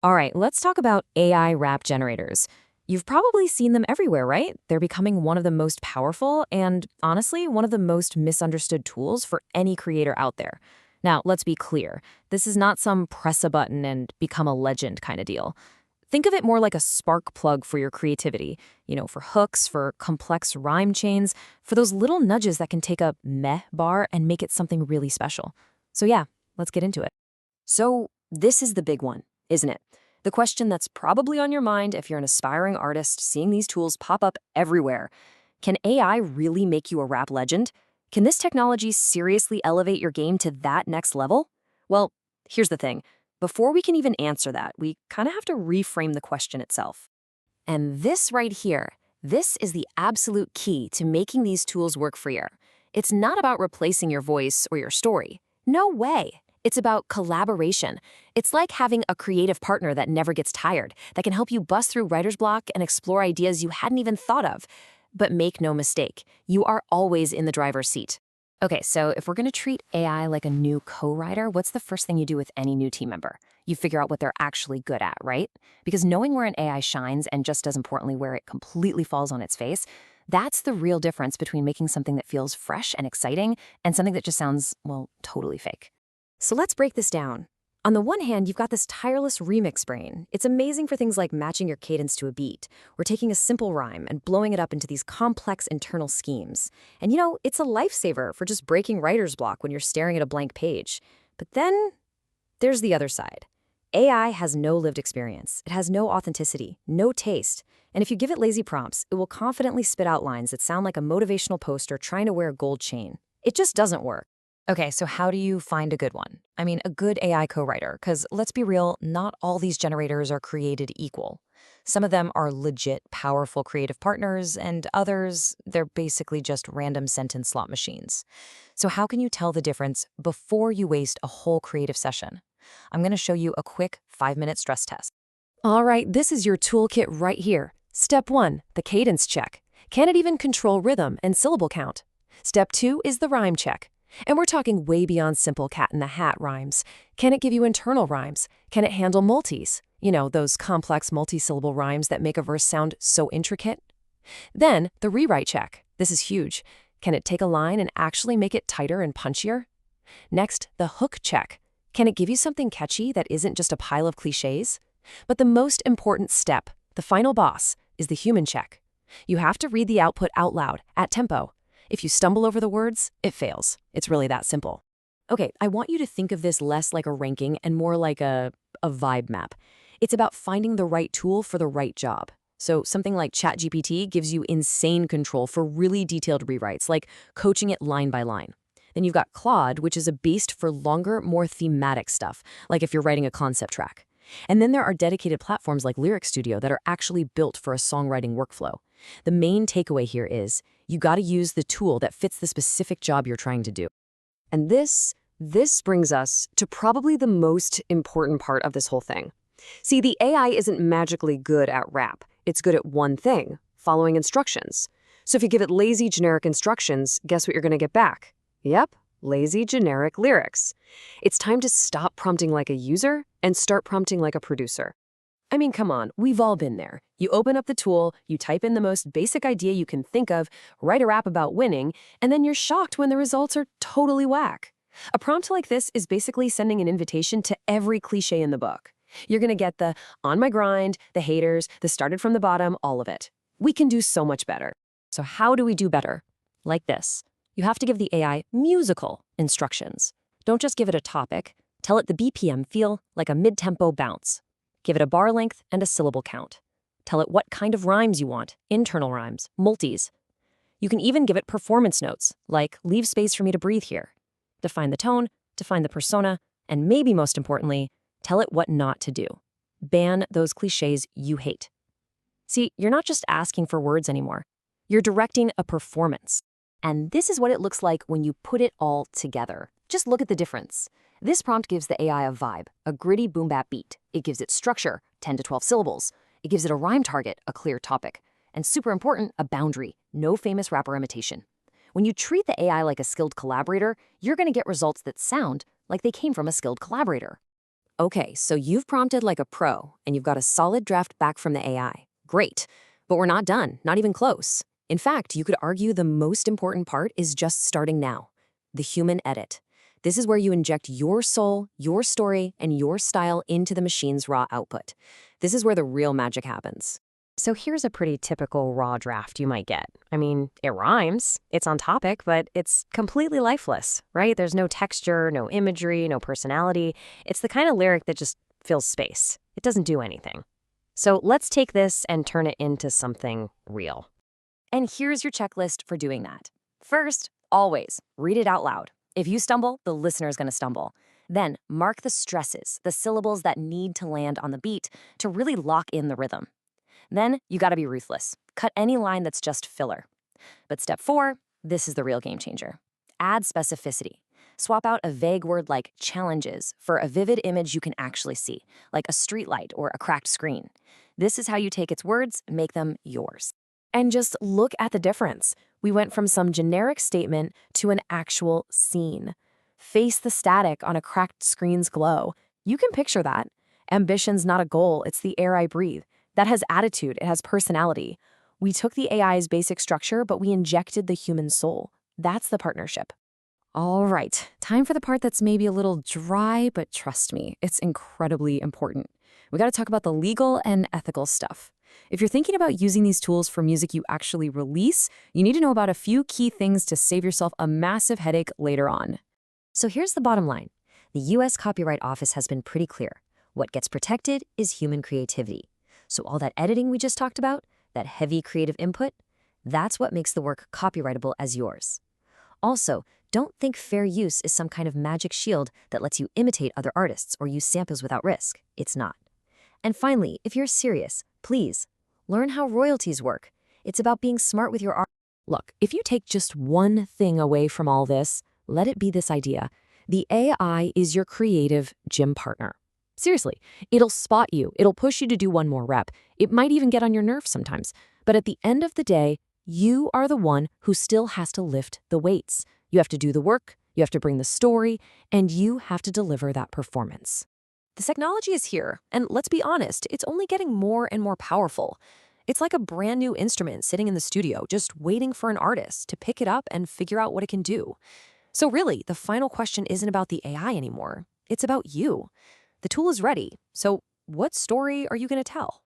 All right, let's talk about AI rap generators. You've probably seen them everywhere, right? They're becoming one of the most powerful and, honestly, one of the most misunderstood tools for any creator out there. Now, let's be clear. This is not some press a button and become a legend kind of deal. Think of it more like a spark plug for your creativity, for hooks, for complex rhyme chains, for those little nudges that can take a meh bar and make it something really special. So yeah, let's get into it. So, this is the big one, isn't it? The question that's probably on your mind if you're an aspiring artist seeing these tools pop up everywhere. Can AI really make you a rap legend? Can this technology seriously elevate your game to that next level? Well, here's the thing. Before we can even answer that, we kind of have to reframe the question itself. And this right here, this is the absolute key to making these tools work for you. It's not about replacing your voice or your story. No way. It's about collaboration. It's like having a creative partner that never gets tired, that can help you bust through writer's block and explore ideas you hadn't even thought of. But make no mistake, you are always in the driver's seat. Okay, so if we're going to treat AI like a new co-writer, what's the first thing you do with any new team member? You figure out what they're actually good at, right? Because knowing where an AI shines and just as importantly where it completely falls on its face, that's the real difference between making something that feels fresh and exciting and something that just sounds, well, totally fake. So let's break this down. On the one hand, you've got this tireless remix brain. It's amazing for things like matching your cadence to a beat, or taking a simple rhyme and blowing it up into these complex internal schemes. And it's a lifesaver for just breaking writer's block when you're staring at a blank page. But then there's the other side. AI has no lived experience. It has no authenticity, no taste. And if you give it lazy prompts, it will confidently spit out lines that sound like a motivational poster trying to wear a gold chain. It just doesn't work. Okay, so how do you find a good one? I mean, a good AI co-writer, because let's be real, not all these generators are created equal. Some of them are legit, powerful creative partners, and others, they're basically just random sentence slot machines. So how can you tell the difference before you waste a whole creative session? I'm going to show you a quick 5-minute stress test. All right, this is your toolkit right here. Step 1, the cadence check. Can it even control rhythm and syllable count? Step 2 is the rhyme check. And we're talking way beyond simple cat in the hat rhymes. Can it give you internal rhymes? Can it handle multis? Those complex multi-syllable rhymes that make a verse sound so intricate? Then, the rewrite check. This is huge. Can it take a line and actually make it tighter and punchier? Next, the hook check. Can it give you something catchy that isn't just a pile of cliches? But the most important step, the final boss, is the human check. You have to read the output out loud, at tempo. If you stumble over the words, it fails. It's really that simple. Okay, I want you to think of this less like a ranking and more like a vibe map. It's about finding the right tool for the right job. So something like ChatGPT gives you insane control for really detailed rewrites, like coaching it line by line. Then you've got Claude, which is a beast for longer, more thematic stuff, like if you're writing a concept track. And then there are dedicated platforms like Lyric Studio that are actually built for a songwriting workflow. The main takeaway here is you got to use the tool that fits the specific job you're trying to do. And this brings us to probably the most important part of this whole thing. See, the AI isn't magically good at rap. It's good at one thing, following instructions. So if you give it lazy, generic instructions, guess what you're going to get back? Yep, lazy, generic lyrics. It's time to stop prompting like a user and start prompting like a producer. I mean, come on, we've all been there. You open up the tool, you type in the most basic idea you can think of, write a rap about winning, and then you're shocked when the results are totally whack. A prompt like this is basically sending an invitation to every cliche in the book. You're going to get the on my grind, the haters, the started from the bottom, all of it. We can do so much better. So how do we do better? Like this. You have to give the AI musical instructions. Don't just give it a topic. Tell it the BPM feel like a mid-tempo bounce. Give it a bar length and a syllable count. Tell it what kind of rhymes you want, internal rhymes, multis. You can even give it performance notes, like leave space for me to breathe here. Define the tone, define the persona, and maybe most importantly, tell it what not to do. Ban those cliches you hate. See, you're not just asking for words anymore. You're directing a performance. And this is what it looks like when you put it all together. Just look at the difference. This prompt gives the AI a vibe, a gritty boom-bap beat. It gives it structure, 10 to 12 syllables. It gives it a rhyme target, a clear topic. And super important, a boundary, no famous rapper imitation. When you treat the AI like a skilled collaborator, you're going to get results that sound like they came from a skilled collaborator. Okay, so you've prompted like a pro, and you've got a solid draft back from the AI. Great. But we're not done, not even close. In fact, you could argue the most important part is just starting now, the human edit. This is where you inject your soul, your story, and your style into the machine's raw output. This is where the real magic happens. So here's a pretty typical raw draft you might get. I mean, it rhymes, it's on topic, but it's completely lifeless, right? There's no texture, no imagery, no personality. It's the kind of lyric that just fills space. It doesn't do anything. So let's take this and turn it into something real. And here's your checklist for doing that. First, always read it out loud. If you stumble, the listener's going to stumble. Then mark the stresses, the syllables that need to land on the beat to really lock in the rhythm. Then you got to be ruthless. Cut any line that's just filler. But step 4, this is the real game changer. Add specificity. Swap out a vague word like challenges for a vivid image you can actually see, like a streetlight or a cracked screen. This is how you take its words and make them yours. And just look at the difference. We went from some generic statement to an actual scene. Face the static on a cracked screen's glow. You can picture that. Ambition's not a goal, it's the air I breathe. That has attitude, it has personality. We took the AI's basic structure, but we injected the human soul. That's the partnership. All right, time for the part that's maybe a little dry, but trust me, it's incredibly important. We got to talk about the legal and ethical stuff. If you're thinking about using these tools for music you actually release, you need to know about a few key things to save yourself a massive headache later on. So here's the bottom line. The US Copyright Office has been pretty clear. What gets protected is human creativity. So all that editing we just talked about, that heavy creative input, that's what makes the work copyrightable as yours. Also, don't think fair use is some kind of magic shield that lets you imitate other artists or use samples without risk. It's not. And finally, if you're serious, please, learn how royalties work. It's about being smart with your art. Look, if you take just one thing away from all this, let it be this idea. The AI is your creative gym partner. Seriously, it'll spot you, it'll push you to do one more rep. It might even get on your nerves sometimes. But at the end of the day, you are the one who still has to lift the weights. You have to do the work, you have to bring the story, and you have to deliver that performance. The technology is here, and let's be honest, it's only getting more and more powerful. It's like a brand new instrument sitting in the studio, just waiting for an artist to pick it up and figure out what it can do. So really, the final question isn't about the AI anymore. It's about you. The tool is ready, so what story are you going to tell?